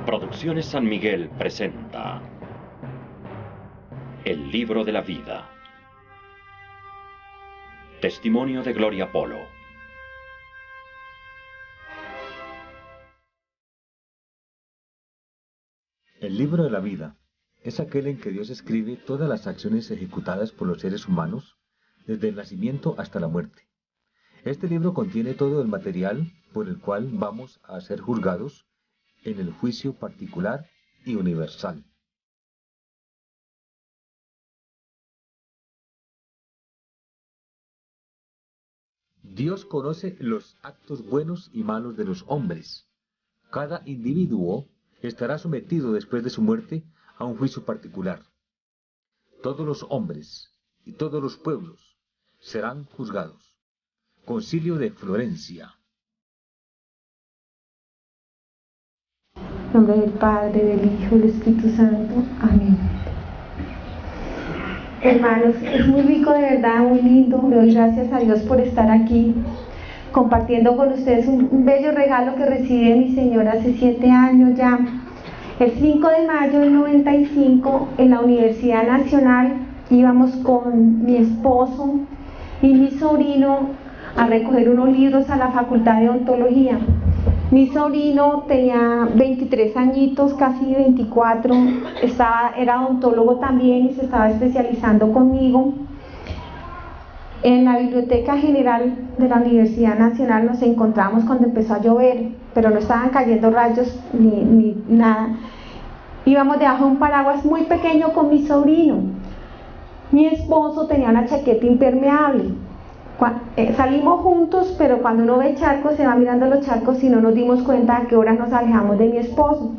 Producciones San Miguel presenta El libro de la vida. Testimonio de Gloria Polo. El libro de la vida es aquel en que Dios escribe todas las acciones ejecutadas por los seres humanos desde el nacimiento hasta la muerte. Este libro contiene todo el material por el cual vamos a ser juzgados en el juicio particular y universal. Dios conoce los actos buenos y malos de los hombres. Cada individuo estará sometido después de su muerte a un juicio particular. Todos los hombres y todos los pueblos serán juzgados. Concilio de Florencia. En nombre del Padre, del Hijo y del Espíritu Santo. Amén. Hermanos, es muy rico, de verdad, muy lindo. Le doy gracias a Dios por estar aquí compartiendo con ustedes un bello regalo que recibí de mi Señor hace 7 años ya. El 5 de mayo del 95, en la Universidad Nacional, íbamos con mi esposo y mi sobrino a recoger unos libros a la Facultad de Odontología. Mi sobrino tenía 23 añitos, casi 24, era odontólogo también y se estaba especializando conmigo. En la Biblioteca General de la Universidad Nacional nos encontramos cuando empezó a llover, pero no estaban cayendo rayos ni nada. Íbamos debajo de un paraguas muy pequeño con mi sobrino. Mi esposo tenía una chaqueta impermeable. Salimos juntos, pero cuando uno ve charcos se va mirando los charcos y no nos dimos cuenta a qué hora nos alejamos de mi esposo.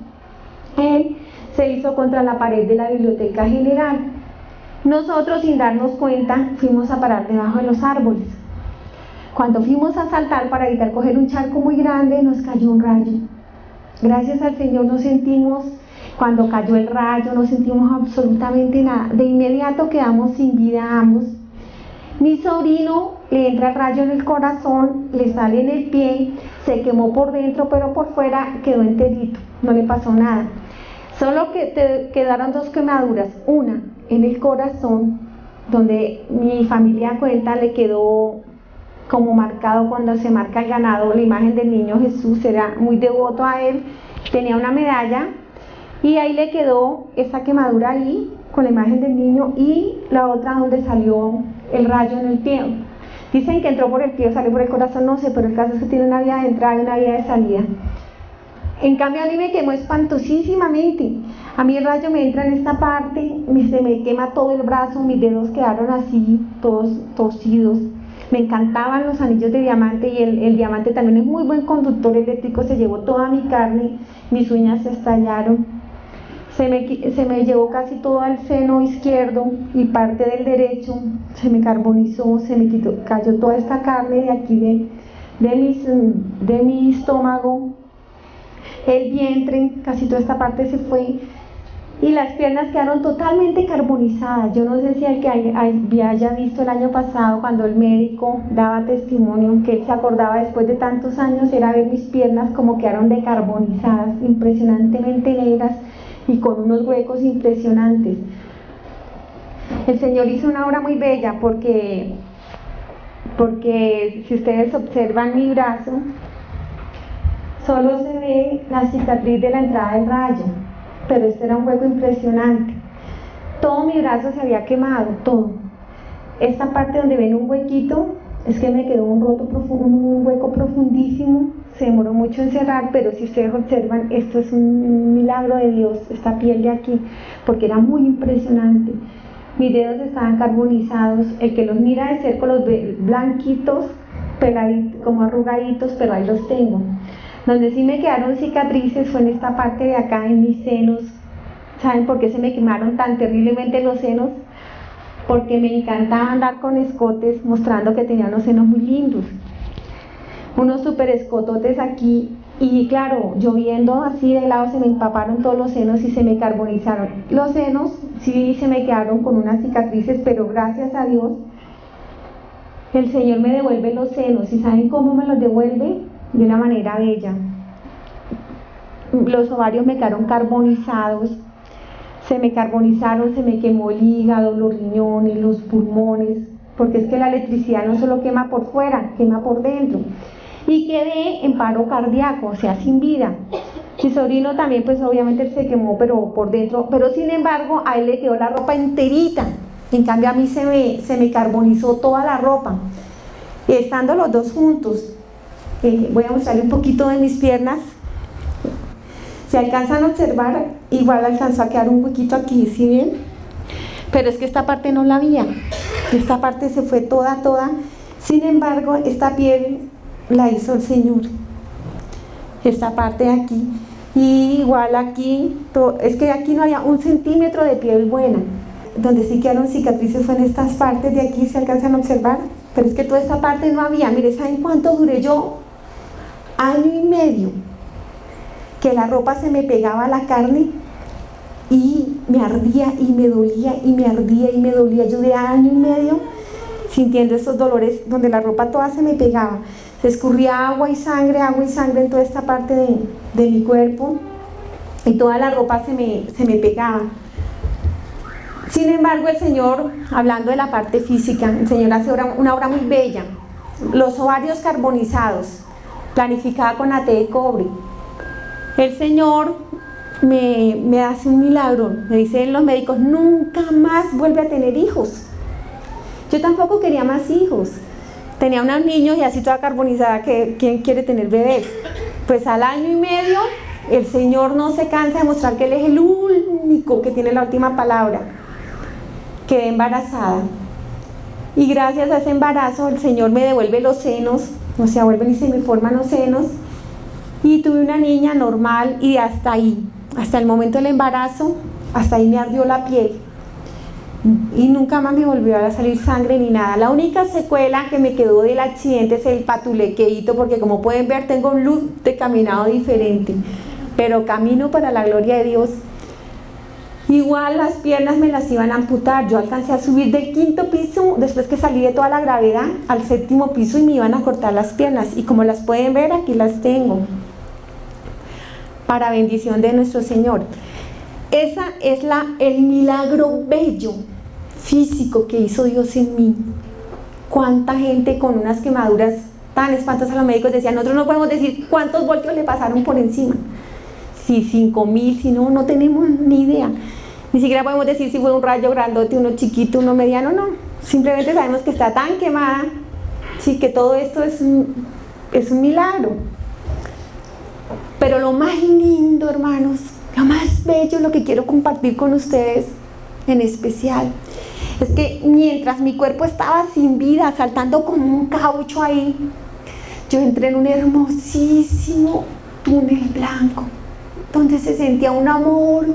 Él se hizo contra la pared de la Biblioteca General. Nosotros, sin darnos cuenta, fuimos a parar debajo de los árboles. Cuando fuimos a saltar para evitar coger un charco muy grande, nos cayó un rayo. Gracias al Señor no sentimos, cuando cayó el rayo, no sentimos absolutamente nada. De inmediato quedamos sin vida ambos. Mi sobrino le entra el rayo en el corazón, le sale en el pie, se quemó por dentro, pero por fuera quedó enterito, no le pasó nada. Solo que quedaron 2 quemaduras, una en el corazón, donde mi familia cuenta le quedó como marcado cuando se marca el ganado, la imagen del niño Jesús, era muy devoto a él, tenía una medalla y ahí le quedó esa quemadura ahí con la imagen del niño y la otra donde salió el rayo en el pie. Dicen que entró por el pie o salió por el corazón, no sé, pero el caso es que tiene una vía de entrada y una vía de salida. En cambio a mí me quemó espantosísimamente. A mí el rayo me entra en esta parte, se me quema todo el brazo, mis dedos quedaron así, todos torcidos. Me encantaban los anillos de diamante y el diamante también es muy buen conductor eléctrico, se llevó toda mi carne, mis uñas se estallaron. Se me llevó casi todo el seno izquierdo y parte del derecho, se me carbonizó, cayó toda esta carne de aquí de mi estómago, el vientre, casi toda esta parte se fue y las piernas quedaron totalmente carbonizadas. Yo no sé si el que haya visto el año pasado cuando el médico daba testimonio, que él se acordaba después de tantos años, era ver mis piernas como quedaron decarbonizadas, impresionantemente negras y con unos huecos impresionantes. El Señor hizo una obra muy bella porque si ustedes observan mi brazo, solo se ve la cicatriz de la entrada del rayo, pero este era un hueco impresionante. Todo mi brazo se había quemado, todo. Esta parte donde ven un huequito, es que me quedó un hueco profundísimo, se demoró mucho en cerrar, pero si ustedes observan, esto es un milagro de Dios, esta piel de aquí, porque era muy impresionante. Mis dedos estaban carbonizados, el que los mira de cerca los ve blanquitos, peladitos, como arrugaditos, pero ahí los tengo. Donde sí me quedaron cicatrices fue en esta parte de acá, en mis senos. ¿Saben por qué se me quemaron tan terriblemente los senos? Porque me encantaba andar con escotes mostrando que tenía unos senos muy lindos, unos super escototes aquí, y claro, lloviendo así de lado se me empaparon todos los senos y se me carbonizaron. Los senos sí se me quedaron con unas cicatrices, pero gracias a Dios el Señor me devuelve los senos. ¿Y saben cómo me los devuelve? De una manera bella. los ovarios me quedaron carbonizados, se me carbonizaron, se me quemó el hígado, los riñones, los pulmones, porque es que la electricidad no solo quema por fuera, quema por dentro. Y quedé en paro cardíaco, o sea, sin vida. Mi sobrino también, pues obviamente él se quemó, pero por dentro, pero sin embargo, a él le quedó la ropa enterita. En cambio, a mí se me carbonizó toda la ropa. Y estando los dos juntos, voy a mostrarle un poquito de mis piernas. Si alcanzan a observar, igual alcanzó a quedar un huequito aquí, ¿sí ven? Pero es que esta parte no la había. Esta parte se fue toda. Sin embargo, esta piel la hizo el Señor. Esta parte de aquí. Y igual aquí, es que aquí no había 1 centímetro de piel buena. Donde sí quedaron cicatrices fue en estas partes de aquí, se alcanzan a observar. Pero es que toda esta parte no había. Mire, ¿saben cuánto duré yo? 1 año y medio. Que la ropa se me pegaba a la carne y me ardía y me dolía y me ardía y me dolía. Yo de 1 año y medio sintiendo estos dolores donde la ropa toda se me pegaba. Se escurría agua y sangre en toda esta parte de mi cuerpo y toda la ropa se me pegaba. Sin embargo, el Señor, hablando de la parte física, el Señor hace una obra muy bella. Los ovarios carbonizados, planificada con la T de cobre. El Señor me hace un milagro. Me dicen los médicos, nunca más vuelve a tener hijos. Yo tampoco quería más hijos. Tenía unos niños y así toda carbonizada, que ¿quién quiere tener bebés? Pues al 1 año y medio, el Señor no se cansa de mostrar que Él es el único que tiene la última palabra. Quedé embarazada. Y gracias a ese embarazo, el Señor me devuelve los senos, o sea, vuelven y se me forman los senos. Y tuve una niña normal y hasta ahí, hasta el momento del embarazo, hasta ahí me ardió la piel. Y nunca más me volvió a salir sangre ni nada. La única secuela que me quedó del accidente es el patulequeíto, porque como pueden ver tengo un look de caminado diferente, pero camino para la gloria de Dios. Igual las piernas me las iban a amputar. Yo alcancé a subir del 5º piso, después que salí de toda la gravedad, al 7º piso y me iban a cortar las piernas. Y como las pueden ver, aquí las tengo. Para bendición de nuestro Señor. Esa es el milagro bello, físico que hizo Dios en mí. Cuánta gente con unas quemaduras tan espantosas, los médicos decían, nosotros no podemos decir cuántos voltios le pasaron por encima. Si 5.000, si no tenemos ni idea. Ni siquiera podemos decir si fue un rayo grandote, uno chiquito, uno mediano, no. Simplemente sabemos que está tan quemada, sí, que todo esto es un milagro. Pero lo más lindo, hermanos, lo más bello, lo que quiero compartir con ustedes en especial, es que mientras mi cuerpo estaba sin vida, saltando como un caucho ahí, yo entré en un hermosísimo túnel blanco, donde se sentía un amor,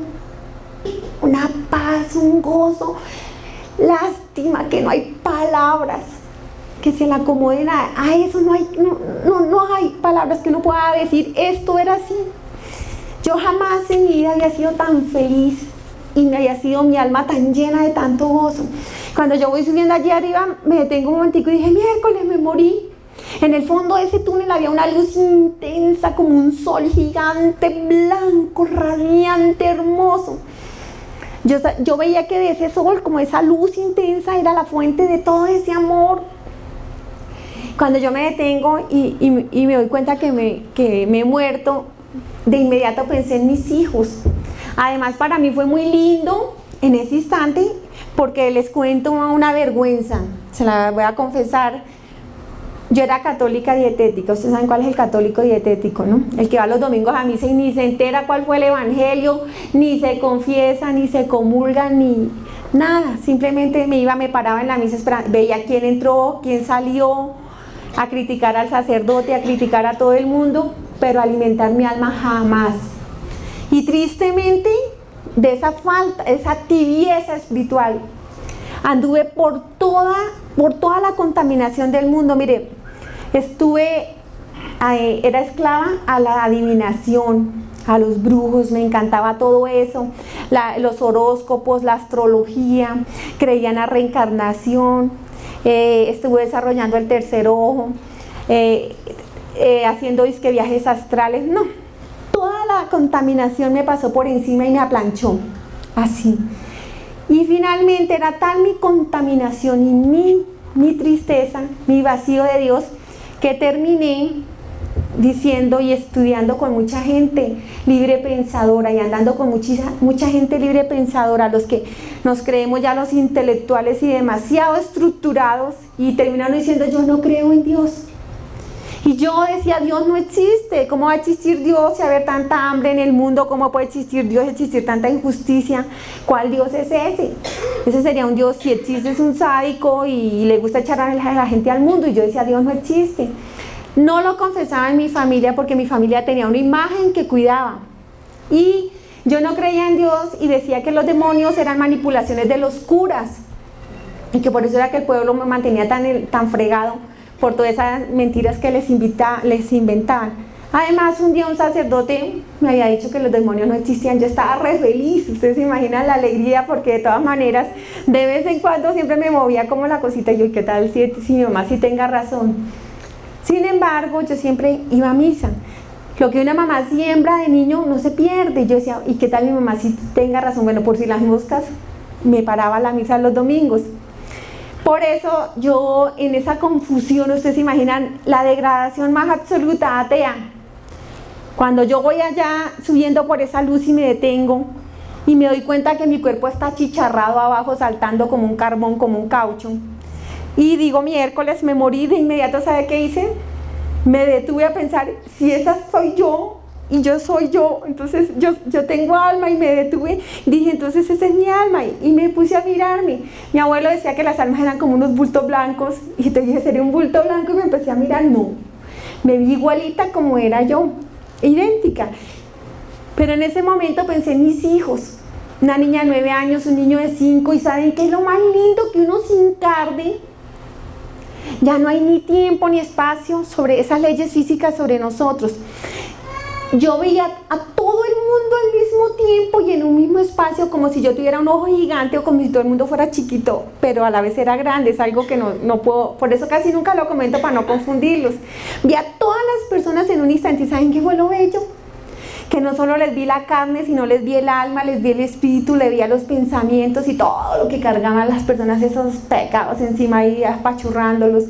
una paz, un gozo. Lástima que no hay palabras que se le acomoden a eso. No hay palabras que uno pueda decir, esto era así. Yo jamás en mi vida había sido tan feliz y me había sido mi alma tan llena de tanto gozo. Cuando yo voy subiendo allí arriba, me detengo un momentico y dije, miércoles, me morí. En el fondo de ese túnel había una luz intensa, como un sol gigante, blanco, radiante, hermoso. Yo veía que de ese sol, como esa luz intensa, era la fuente de todo ese amor. Cuando yo me detengo y me doy cuenta que me he muerto, de inmediato pensé en mis hijos. Además, para mí fue muy lindo en ese instante, porque les cuento una vergüenza, se la voy a confesar. Yo era católica dietética. Ustedes saben cuál es el católico dietético, ¿no? El que va los domingos a misa y ni se entera cuál fue el evangelio, ni se confiesa, ni se comulga, ni nada. Simplemente me paraba en la misa, veía quién entró, quién salió, a criticar al sacerdote, a criticar a todo el mundo, pero alimentar mi alma jamás. Y tristemente, de esa falta, esa tibieza espiritual, anduve por toda la contaminación del mundo. Mire, era esclava a la adivinación, a los brujos, me encantaba todo eso, los horóscopos, la astrología, creía en la reencarnación, estuve desarrollando el tercer ojo, haciendo viajes astrales, no. Toda la contaminación me pasó por encima y me aplanchó, así. Y finalmente era tal mi contaminación y mi tristeza, mi vacío de Dios, que terminé diciendo y estudiando con mucha gente libre pensadora y andando con mucha gente libre pensadora, los que nos creemos ya los intelectuales y demasiado estructurados, y terminaron diciendo: yo no creo en Dios. Y yo decía: Dios no existe. ¿Cómo va a existir Dios si haber tanta hambre en el mundo? ¿Cómo puede existir Dios, existir tanta injusticia? ¿Cuál Dios es ese? Ese sería un Dios, si existe, es un sádico y le gusta echar a la gente al mundo. Y yo decía: Dios no existe. No lo confesaba en mi familia porque mi familia tenía una imagen que cuidaba. Y yo no creía en Dios y decía que los demonios eran manipulaciones de los curas. Y que por eso era que el pueblo me mantenía tan fregado por todas esas mentiras que les inventaban. Además, un día un sacerdote me había dicho que los demonios no existían. Yo estaba re feliz, ustedes se imaginan la alegría, porque de todas maneras, de vez en cuando siempre me movía como la cosita, y yo: ¿qué tal si mi mamá sí tenga razón? Sin embargo, yo siempre iba a misa. Lo que una mamá siembra de niño no se pierde. Yo decía: ¿y qué tal mi mamá sí tenga razón? Bueno, por si las moscas, me paraba a la misa los domingos. Por eso yo, en esa confusión, ustedes se imaginan la degradación más absoluta, atea. Cuando yo voy allá subiendo por esa luz y me detengo y me doy cuenta que mi cuerpo está achicharrado abajo, saltando como un carbón, como un caucho, y digo: miércoles, me morí. De inmediato, ¿sabe qué hice? Me detuve a pensar: si esa soy yo y yo soy yo, entonces yo tengo alma, y me detuve, dije: entonces esa es mi alma, y me puse a mirarme. Mi abuelo decía que las almas eran como unos bultos blancos, y te dije: sería un bulto blanco, y me empecé a mirar. No, me vi igualita como era yo, idéntica. Pero en ese momento pensé en mis hijos, una niña de 9 años, un niño de 5, y ¿saben qué es lo más lindo? Que uno sin carne, ya no hay ni tiempo ni espacio sobre esas leyes físicas sobre nosotros. Yo veía a todo el mundo al mismo tiempo y en un mismo espacio, como si yo tuviera un ojo gigante o como si todo el mundo fuera chiquito, pero a la vez era grande. Es algo que no puedo, por eso casi nunca lo comento, para no confundirlos. Vi a todas las personas en un instante, y ¿saben qué fue lo bello? Que no solo les vi la carne, sino les vi el alma, les vi el espíritu, les vi a los pensamientos y todo lo que cargaban las personas, esos pecados encima, y apachurrándolos,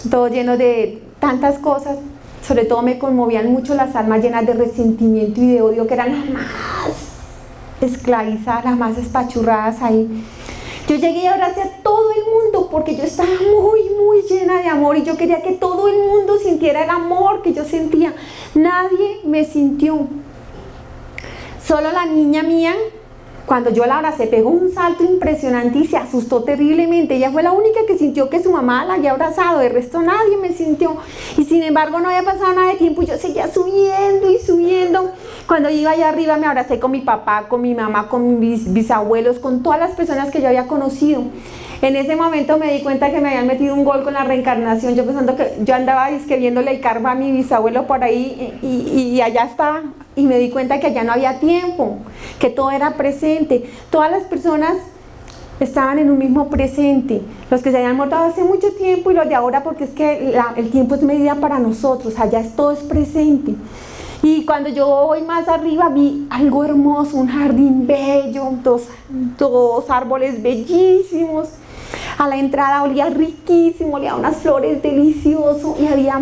todo lleno de tantas cosas. Sobre todo me conmovían mucho las almas llenas de resentimiento y de odio, que eran las más esclavizadas, las más espachurradas ahí. Yo llegué y abracé a todo el mundo porque yo estaba muy llena de amor, y yo quería que todo el mundo sintiera el amor que yo sentía. Nadie me sintió. Solo la niña mía, cuando yo la abracé, pegó un salto impresionante y se asustó terriblemente. Ella fue la única que sintió que su mamá la había abrazado, de resto nadie me sintió. Y sin embargo no había pasado nada de tiempo y yo seguía subiendo y subiendo. Cuando yo iba allá arriba me abracé con mi papá, con mi mamá, con mis bisabuelos, con todas las personas que yo había conocido. En ese momento me di cuenta que me habían metido un gol con la reencarnación. Yo pensando que yo andaba viéndole el karma a mi bisabuelo por ahí, y allá estaba. Y me di cuenta que allá no había tiempo, que todo era presente. Todas las personas estaban en un mismo presente. Los que se habían muerto hace mucho tiempo y los de ahora, porque es que el tiempo es medida para nosotros. Allá todo es presente. Y cuando yo voy más arriba vi algo hermoso, un jardín bello, dos árboles bellísimos. A la entrada olía riquísimo, olía unas flores delicioso, y había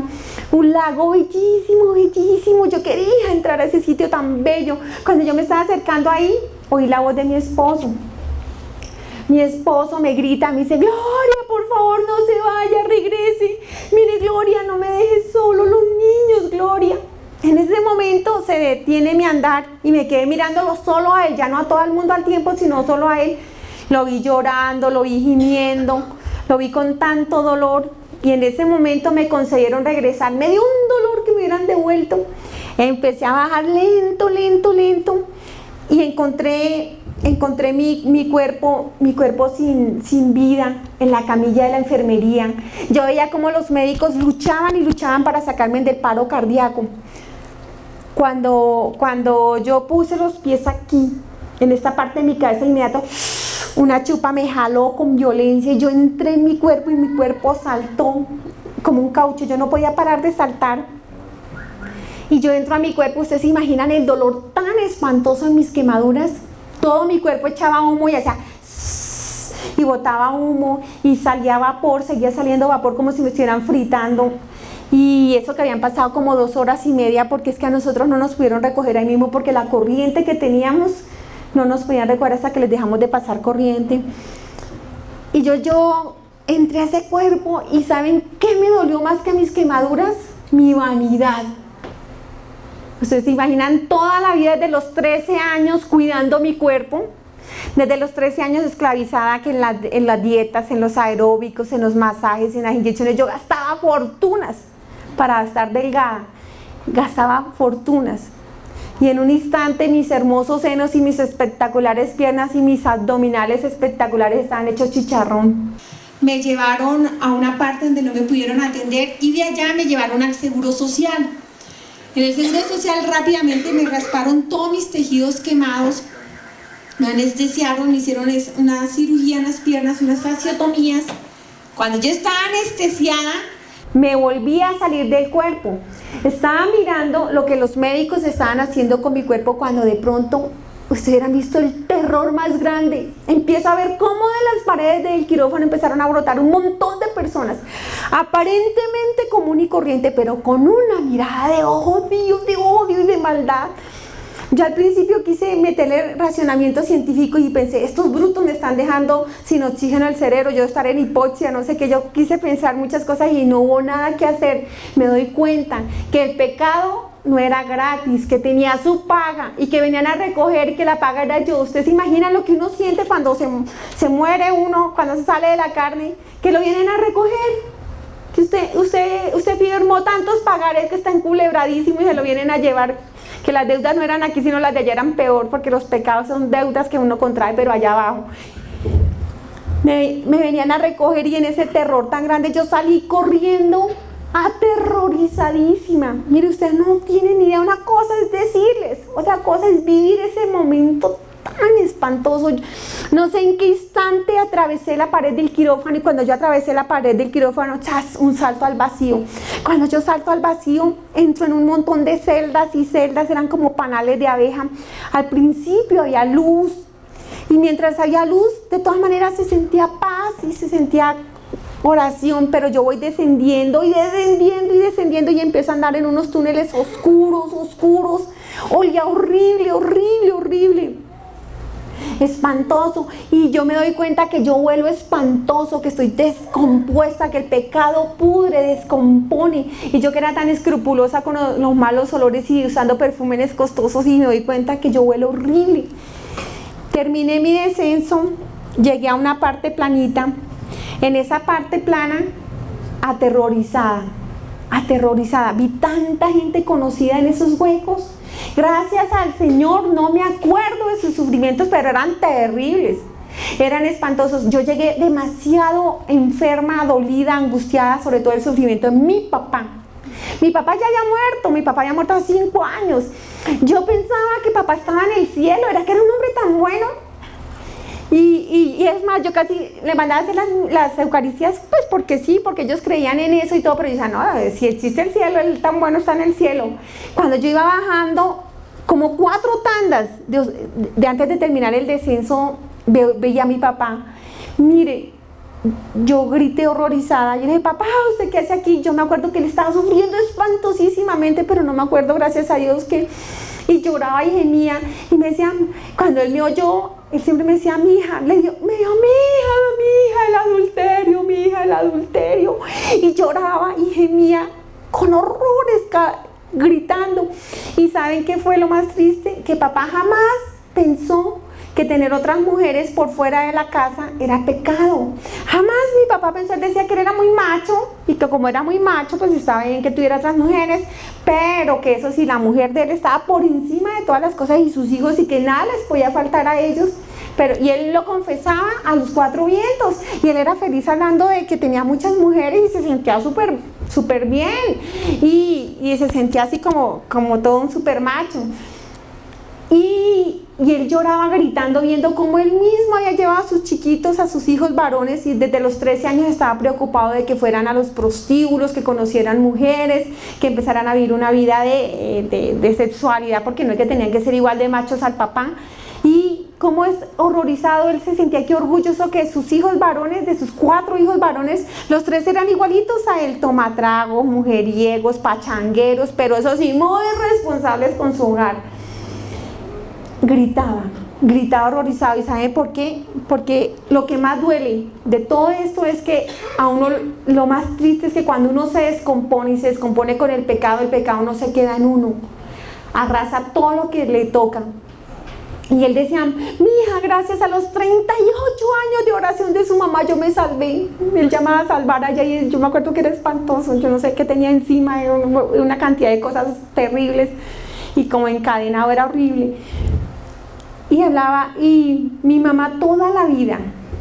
un lago bellísimo. Yo quería entrar a ese sitio tan bello. Cuando yo me estaba acercando ahí, oí la voz de mi esposo. Mi esposo me grita, me dice: Gloria, por favor, no se vaya, regrese. Mire, Gloria, no me dejes solo, los niños, Gloria. En ese momento se detiene mi andar y me quedé mirándolo solo a él, ya no a todo el mundo al tiempo, sino solo a él. Lo vi llorando, lo vi gimiendo, lo vi con tanto dolor, y en ese momento me concedieron regresar. Me dio un dolor que me hubieran devuelto. Empecé a bajar lento, y encontré mi cuerpo sin vida en la camilla de la enfermería. Yo veía cómo los médicos luchaban para sacarme del paro cardíaco. Cuando yo puse los pies aquí, en esta parte de mi cabeza, inmediato, una chupa me jaló con violencia, y yo entré en mi cuerpo y mi cuerpo saltó como un caucho. Yo no podía parar de saltar. y yo entro a mi cuerpo. Ustedes se imaginan el dolor tan espantoso en mis quemaduras. Todo mi cuerpo echaba humo y hacía y botaba humo y salía vapor, seguía saliendo vapor como si me estuvieran fritando. Y eso que habían pasado como 2 horas y media, porque es que a nosotros no nos pudieron recoger ahí mismo porque la corriente que teníamos no nos podían recoger hasta que les dejamos de pasar corriente. Y yo entré a ese cuerpo y ¿saben qué me dolió más que mis quemaduras? Mi vanidad. Ustedes se imaginan toda la vida desde los 13 años cuidando mi cuerpo, desde los 13 años esclavizada que en las dietas, en los aeróbicos, en los masajes, en las inyecciones, yo gastaba fortunas para estar delgada, gastaba fortunas. Y en un instante mis hermosos senos y mis espectaculares piernas y mis abdominales espectaculares estaban hechos chicharrón. Me llevaron a una parte donde no me pudieron atender y de allá me llevaron al Seguro Social. En el Seguro Social rápidamente me rasparon todos mis tejidos quemados, me anestesiaron, me hicieron una cirugía en las piernas, unas fasciotomías. Cuando yo estaba anestesiada, me volví a salir del cuerpo. Estaba mirando lo que los médicos estaban haciendo con mi cuerpo cuando de pronto, ustedes han visto el terror más grande. Empiezo a ver cómo de las paredes del quirófano empezaron a brotar un montón de personas, aparentemente común y corriente, pero con una mirada de odio y de maldad. Yo al principio quise meterle racionamiento científico y pensé, estos brutos me están dejando sin oxígeno el cerebro, yo estaré en hipoxia, no sé qué. Yo quise pensar muchas cosas y no hubo nada que hacer. Me doy cuenta que el pecado no era gratis, que tenía su paga y que venían a recoger y que la paga era yo. Ustedes se imaginan lo que uno siente cuando se muere uno, cuando se sale de la carne, que lo vienen a recoger. Que usted firmó tantos pagares que está enculebradísimo y se lo vienen a llevar. Que las deudas no eran aquí, sino las de allá eran peor, porque los pecados son deudas que uno contrae, pero allá abajo. Me venían a recoger y en ese terror tan grande yo salí corriendo, aterrorizadísima. Mire, ustedes no tienen ni idea. Una cosa es decirles, otra cosa es vivir ese momento tan espantoso. No sé en qué instante atravesé la pared del quirófano y cuando yo atravesé la pared del quirófano, ¡chas!, un salto al vacío. Cuando yo salto al vacío, entro en un montón de celdas y celdas, eran como panales de abeja. Al principio había luz y mientras había luz, de todas maneras se sentía paz y se sentía oración, pero yo voy descendiendo y descendiendo y descendiendo y empiezo a andar en unos túneles oscuros. Olía horrible. Espantoso, y yo me doy cuenta que yo huelo espantoso, que estoy descompuesta, que el pecado pudre, descompone, y yo que era tan escrupulosa con los malos olores y usando perfumes costosos, y me doy cuenta que yo huelo horrible. Terminé mi descenso, llegué a una parte planita. En esa parte plana, aterrorizada, vi tanta gente conocida en esos huecos. Gracias al Señor no me acuerdo de sus sufrimientos, pero eran terribles, eran espantosos. Yo llegué demasiado enferma, dolida, angustiada, sobre todo el sufrimiento de mi papá. Mi papá ya había muerto hace 5 años. Yo pensaba que papá estaba en el cielo, era que era un hombre tan bueno. Y es más, yo casi le mandaba a hacer las eucaristías, pues porque sí, porque ellos creían en eso y todo, pero yo decía, no, si existe el cielo, él tan bueno está en el cielo. Cuando yo iba bajando, como 4 tandas de antes de terminar el descenso, veía a mi papá. Mire, yo grité horrorizada, yo le dije, papá, ¿usted qué hace aquí? Yo me acuerdo que él estaba sufriendo espantosísimamente, pero no me acuerdo, gracias a Dios, y lloraba y gemía, y me decía, cuando él me oyó, él siempre me decía, mi hija, mi hija, el adulterio, y lloraba y gemía con horrores, gritando. ¿Y saben qué fue lo más triste? Que papá jamás pensó que tener otras mujeres por fuera de la casa era pecado. Jamás mi papá pensó. Él decía que él era muy macho y que como era muy macho, pues estaba bien que tuviera otras mujeres, pero que eso sí, la mujer de él estaba por encima de todas las cosas y sus hijos, y que nada les podía faltar a ellos. Y él lo confesaba a los 4 vientos, y él era feliz hablando de que tenía muchas mujeres y se sentía súper bien, y se sentía así como todo un super macho. Y y él lloraba gritando, viendo cómo él mismo había llevado a sus chiquitos, a sus hijos varones, y desde los 13 años estaba preocupado de que fueran a los prostíbulos, que conocieran mujeres, que empezaran a vivir una vida de sexualidad, porque no es que tenían que ser igual de machos al papá. Y cómo es horrorizado, él se sentía que orgulloso que sus hijos varones, de sus 4 hijos varones, los 3 eran igualitos a él, tomatragos, mujeriegos, pachangueros, pero eso sí, muy responsables con su hogar. Gritaba horrorizado. ¿Y sabe por qué? Porque lo que más duele de todo esto es que a uno, lo más triste es que cuando uno se descompone y se descompone con el pecado no se queda en uno, arrasa todo lo que le toca. Y él decía, mi hija, gracias a los 38 años de oración de su mamá yo me salvé. Él llamaba a salvar allá y yo me acuerdo que era espantoso, yo no sé qué tenía encima, una cantidad de cosas terribles y como encadenado, era horrible. Y hablaba, y mi mamá toda la vida,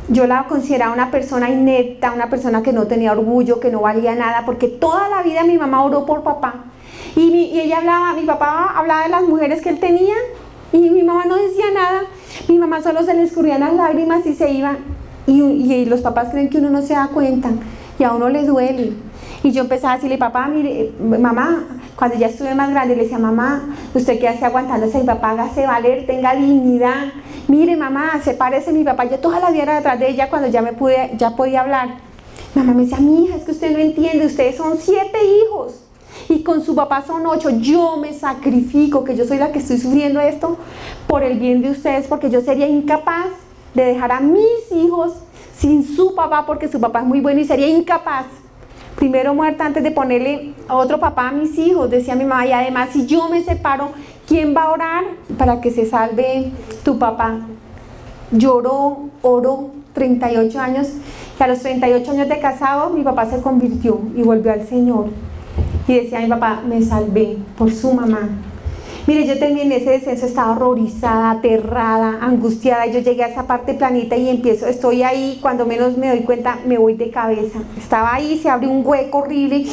yo la consideraba una persona inepta, una persona que no tenía orgullo, que no valía nada, porque toda la vida mi mamá oró por papá. Y ella hablaba, mi papá hablaba de las mujeres que él tenía, y mi mamá no decía nada. Mi mamá solo se le escurrían las lágrimas y se iba. Y los papás creen que uno no se da cuenta, y a uno le duele. Y yo empezaba a decirle, papá, mire, mamá, cuando ya estuve más grande, le decía, mamá, usted qué hace aguantándose, mi papá, hágase valer, tenga dignidad. Mire, mamá, sepárese mi papá. Yo toda la vida era detrás de ella cuando ya podía hablar. Mamá me decía, mi hija, es que usted no entiende, ustedes son 7 hijos. Y con su papá son 8, yo me sacrifico, que yo soy la que estoy sufriendo esto por el bien de ustedes, porque yo sería incapaz de dejar a mis hijos sin su papá, porque su papá es muy bueno y sería incapaz. Primero muerta antes de ponerle a otro papá a mis hijos, decía mi mamá, y además si yo me separo, ¿quién va a orar para que se salve tu papá? Lloró, oró 38 años, y a los 38 años de casado mi papá se convirtió y volvió al Señor. Y decía mi papá, me salvé por su mamá. Mire, yo también en ese descenso estaba horrorizada, aterrada, angustiada. Yo llegué a esa parte planita y estoy ahí, cuando menos me doy cuenta, me voy de cabeza. Estaba ahí, se abre un hueco horrible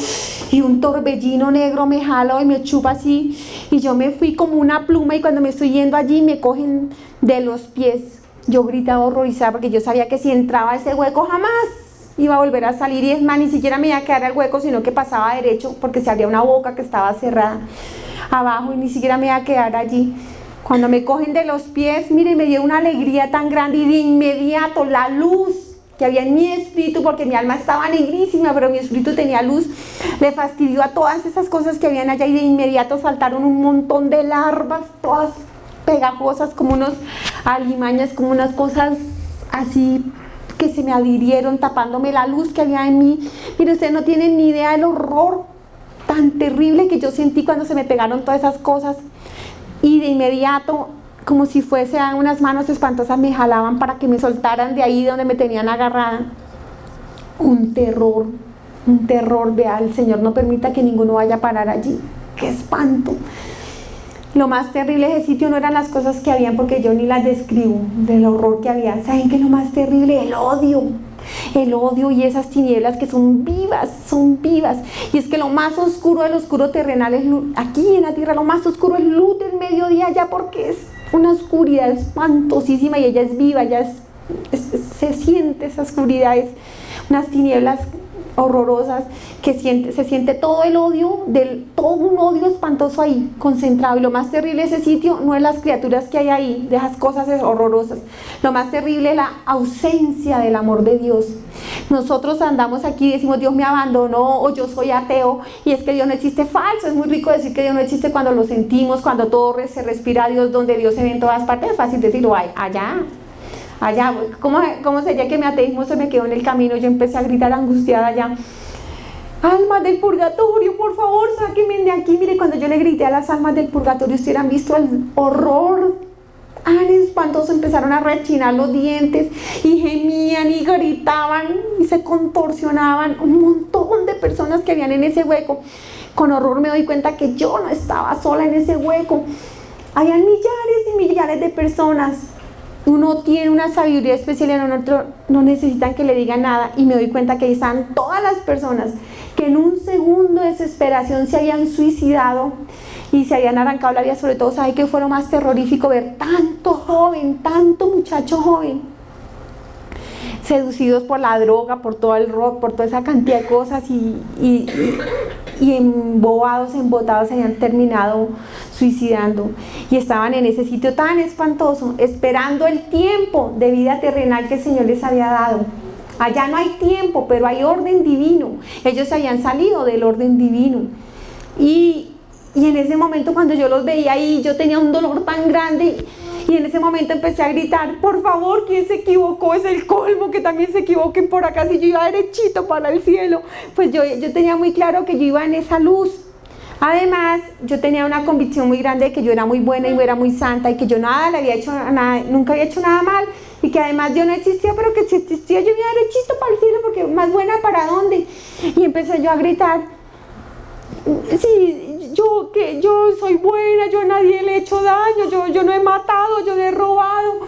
y un torbellino negro me jala y me chupa así. Y yo me fui como una pluma y cuando me estoy yendo allí me cogen de los pies. Yo gritaba horrorizada porque yo sabía que si entraba a ese hueco jamás iba a volver a salir, y es más, ni siquiera me iba a quedar al hueco, sino que pasaba derecho porque se abría una boca que estaba cerrada abajo y ni siquiera me iba a quedar allí. Cuando me cogen de los pies, mire, me dio una alegría tan grande y de inmediato la luz que había en mi espíritu, porque mi alma estaba negrísima, pero mi espíritu tenía luz, le fastidió a todas esas cosas que habían allá y de inmediato saltaron un montón de larvas, todas pegajosas, como unos alimañas, como unas cosas así que se me adhirieron tapándome la luz que había en mí. Mire, ustedes no tienen ni idea del horror tan terrible que yo sentí cuando se me pegaron todas esas cosas, y de inmediato, como si fuesen unas manos espantosas, me jalaban para que me soltaran de ahí donde me tenían agarrada. Un terror, vea, el Señor no permita que ninguno vaya a parar allí. ¡Qué espanto! Lo más terrible de ese sitio no eran las cosas que habían, porque yo ni las describo, del horror que había. ¿Saben qué es lo más terrible? El odio y esas tinieblas que son vivas. Y es que lo más oscuro del oscuro terrenal es aquí en la tierra, lo más oscuro es luz del mediodía allá, porque es una oscuridad espantosísima y ella es viva, se siente esa oscuridad, es unas tinieblas horrorosas, que se siente todo el odio, todo un odio espantoso ahí, concentrado. Y lo más terrible de ese sitio no es las criaturas que hay ahí, de esas cosas horrorosas. Lo más terrible es la ausencia del amor de Dios. Nosotros andamos aquí y decimos, Dios me abandonó, o yo soy ateo, y es que Dios no existe. Falso. Es muy rico decir que Dios no existe cuando lo sentimos, cuando todo se respira a Dios, donde Dios se ve en todas partes. Es fácil decirlo, allá, ¿cómo sería que mi ateísmo se me quedó en el camino? Yo empecé a gritar angustiada allá, almas del purgatorio, por favor, sáquenme de aquí. Mire, cuando yo le grité a las almas del purgatorio, ustedes hubieran visto el horror tan espantoso. Empezaron a rechinar los dientes y gemían y gritaban y se contorsionaban un montón de personas que habían en ese hueco. Con horror me doy cuenta que yo no estaba sola en ese hueco, habían millares y millares de personas. Uno tiene una sabiduría especial y en otro no necesitan que le digan nada, y me doy cuenta que ahí están todas las personas que en un segundo de desesperación se habían suicidado, y se habían arrancado la vida. Sobre todo, ¿sabe qué fue lo más terrorífico? Ver tanto joven, tanto muchacho joven, seducidos por la droga, por todo el rock, por toda esa cantidad de cosas y embobados, embotados, se habían terminado suicidando y estaban en ese sitio tan espantoso, esperando el tiempo de vida terrenal que el Señor les había dado. Allá no hay tiempo, pero hay orden divino. Ellos se habían salido del orden divino y en ese momento, cuando yo los veía ahí, yo tenía un dolor tan grande. Y en ese momento empecé a gritar: por favor, ¿quién se equivocó? Es el colmo que también se equivoquen por acá, si yo iba derechito para el cielo. Pues yo tenía muy claro que yo iba en esa luz. Además, yo tenía una convicción muy grande de que yo era muy buena y era muy santa, y que yo nunca había hecho nada mal, y que además Dios no existía, pero que si existía yo iba derechito para el cielo, porque más buena para dónde. Y empecé yo a gritar: sí, yo soy buena, yo a nadie le he hecho daño, yo no he matado, yo no he robado,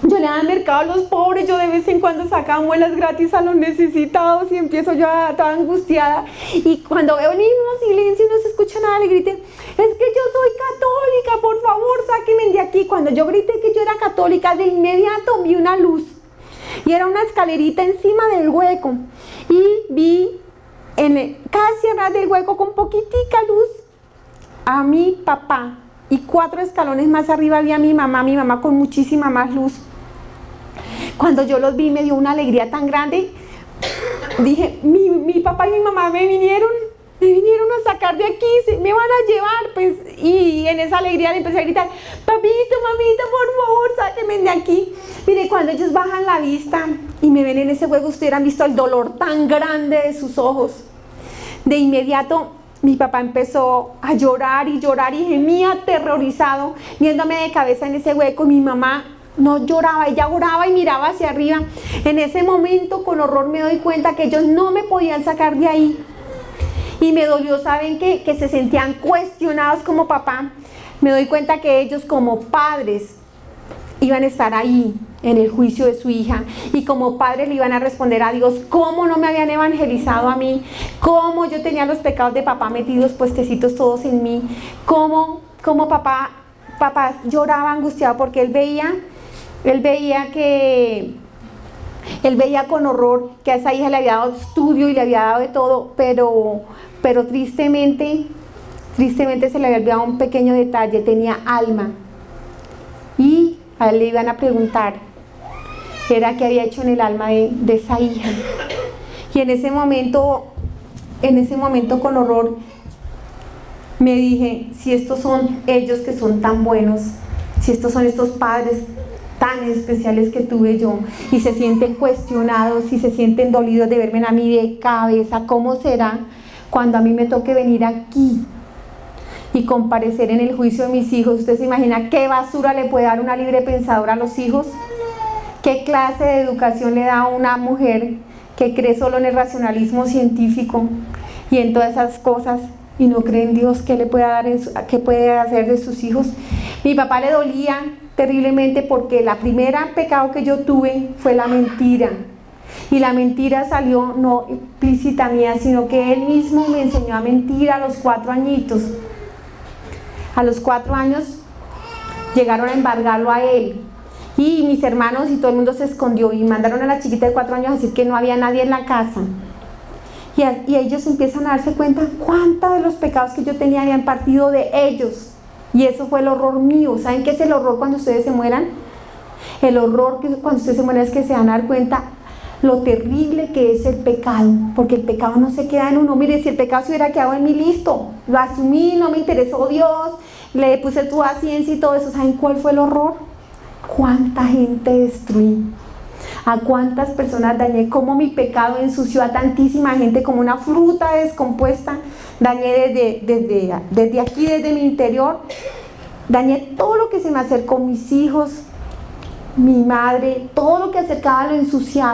yo le he dado mercado a los pobres, yo de vez en cuando sacaba muelas gratis a los necesitados. Y empiezo yo toda angustiada, y cuando veo el mismo silencio y no se escucha nada, le grité: es que yo soy católica, por favor, sáquenme de aquí. Cuando yo grité que yo era católica, de inmediato vi una luz, y era una escalerita encima del hueco, y vi casi a ras del hueco, con poquitica luz, a mi papá, y 4 escalones más arriba vi a mi mamá con muchísima más luz. Cuando yo los vi, me dio una alegría tan grande. Dije: mi papá y mi mamá me vinieron a sacar de aquí, me van a llevar, pues. Y en esa alegría le empecé a gritar: papito, mamita, por favor, sáquenme de aquí. Mire, cuando ellos bajan la vista y me ven en ese hueco, ustedes hubieran visto el dolor tan grande de sus ojos. De inmediato mi papá empezó a llorar y gemía aterrorizado, viéndome de cabeza en ese hueco. Mi mamá no lloraba, ella oraba y miraba hacia arriba. En ese momento, con horror, me doy cuenta que ellos no me podían sacar de ahí. Y me dolió, ¿saben qué? Que se sentían cuestionados como papá. Me doy cuenta que ellos, como padres, iban a estar ahí en el juicio de su hija, y como padres le iban a responder a Dios cómo no me habían evangelizado a mí, cómo yo tenía los pecados de papá metidos puestecitos todos en mí, cómo papá lloraba angustiado porque él veía con horror que a esa hija le había dado estudio y le había dado de todo, pero tristemente se le había olvidado un pequeño detalle: tenía alma. Y a él le iban a preguntar era qué había hecho en el alma de esa hija. Y en ese momento con horror me dije: si estos son ellos que son tan buenos, si estos son estos padres tan especiales que tuve yo, y se sienten cuestionados y se sienten dolidos de verme a mí de cabeza, ¿cómo será cuando a mí me toque venir aquí y comparecer en el juicio de mis hijos? ¿Usted se imagina qué basura le puede dar una libre pensadora a los hijos? ¿Qué clase de educación le da a una mujer que cree solo en el racionalismo científico y en todas esas cosas, y no cree en Dios? ¿Qué le puede dar, qué puede hacer de sus hijos? Mi papá le dolía terriblemente porque la primera pecado que yo tuve fue la mentira. Y la mentira salió no implícita mía, sino que él mismo me enseñó a mentir a los 4 añitos. A los 4 años llegaron a embargarlo a él, y mis hermanos y todo el mundo se escondió, y mandaron a la chiquita de 4 años a decir que no había nadie en la casa. Y ellos empiezan a darse cuenta cuántos de los pecados que yo tenía habían partido de ellos. Y eso fue el horror mío. ¿Saben qué es el horror cuando ustedes se mueran? El horror que cuando ustedes se mueran es que se van a dar cuenta lo terrible que es el pecado, porque el pecado no se queda en uno. Mire, si el pecado se hubiera quedado en mí, listo, lo asumí, no me interesó Dios, le puse toda ciencia y todo eso. ¿Saben cuál fue el horror? ¿Cuánta gente destruí? ¿A cuántas personas dañé? ¿Cómo mi pecado ensució a tantísima gente como una fruta descompuesta? Dañé desde aquí, desde mi interior. Dañé todo lo que se me acercó, mis hijos, mi madre, todo lo que acercaba lo ensuciaba.